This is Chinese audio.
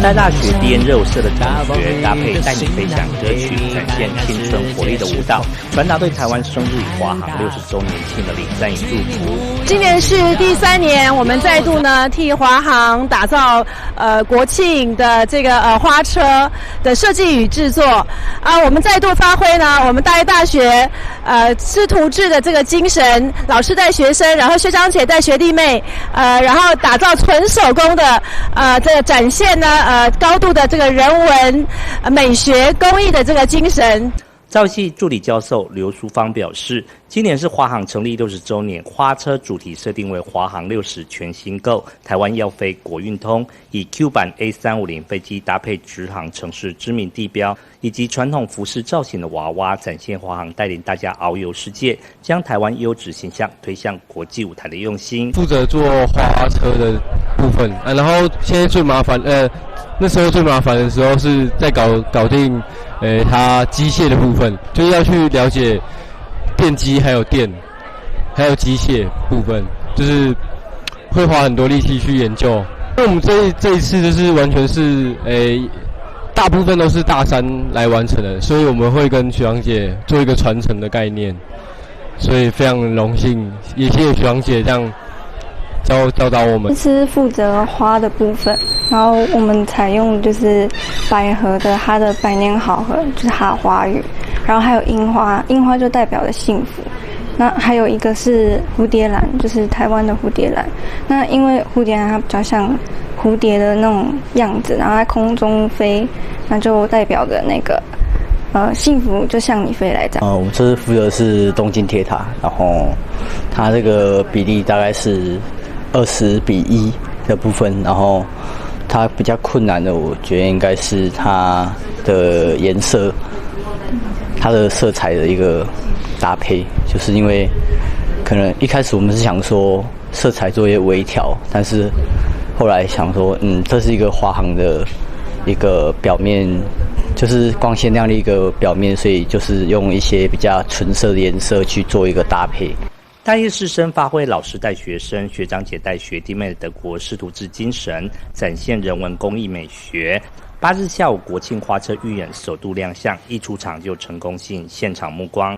在大学毕业热舞社的同学搭配带你飞翔歌曲，展现青春活力的舞蹈，传达对台湾生日与华航60周年庆的礼赞与祝福。今年是第3年，我们再度呢替华航打造国庆的这个花车的设计与制作啊，我们再度发挥呢我们大一大学师徒制的这个精神，老师带学生，然后学长姐带学弟妹，然后打造纯手工的这个展现呢高度的这个人文美学工艺的这个精神。造系助理教授刘淑芳表示，今年是华航成立60周年，花车主题设定为华航60全新购，台湾要飞国运通，以 Q 版 A350 飞机搭配直航城市知名地标，以及传统服饰造型的娃娃，展现华航带领大家遨游世界，将台湾优质形象推向国际舞台的用心。负责做花车的部分然后现在最麻烦那时候最麻烦的时候是在搞定它机械的部分，就是要去了解电机还有电还有机械部分，就是会花很多力气去研究。那我们这一次就是完全是大部分都是大三来完成的，所以我们会跟学长姐做一个传承的概念，所以非常荣幸，也谢谢学长姐这样教导我们。这是负责花的部分，然后我们采用就是百合的它的百年好合，就是它的花语，然后还有樱花，樱花就代表了幸福。那还有一个是蝴蝶兰，就是台湾的蝴蝶兰。那因为蝴蝶兰它比较像蝴蝶的那种样子，然后在空中飞，那就代表着那个幸福就向你飞来这样。我们这次负责的是东京铁塔，然后它这个比例大概是20:1的部分，然后它比较困难的，我觉得应该是它的颜色，它的色彩的一个搭配，就是因为可能一开始我们是想说色彩做一些微调，但是后来想说，这是一个华航的一个表面，就是光鲜亮丽一个表面，所以就是用一些比较纯色的颜色去做一个搭配。大一师生发挥老师带学生、学长姐带学弟妹的德国师徒制精神，展现人文工艺美学。8日下午国庆花车预演首度亮相，一出场就成功吸引现场目光。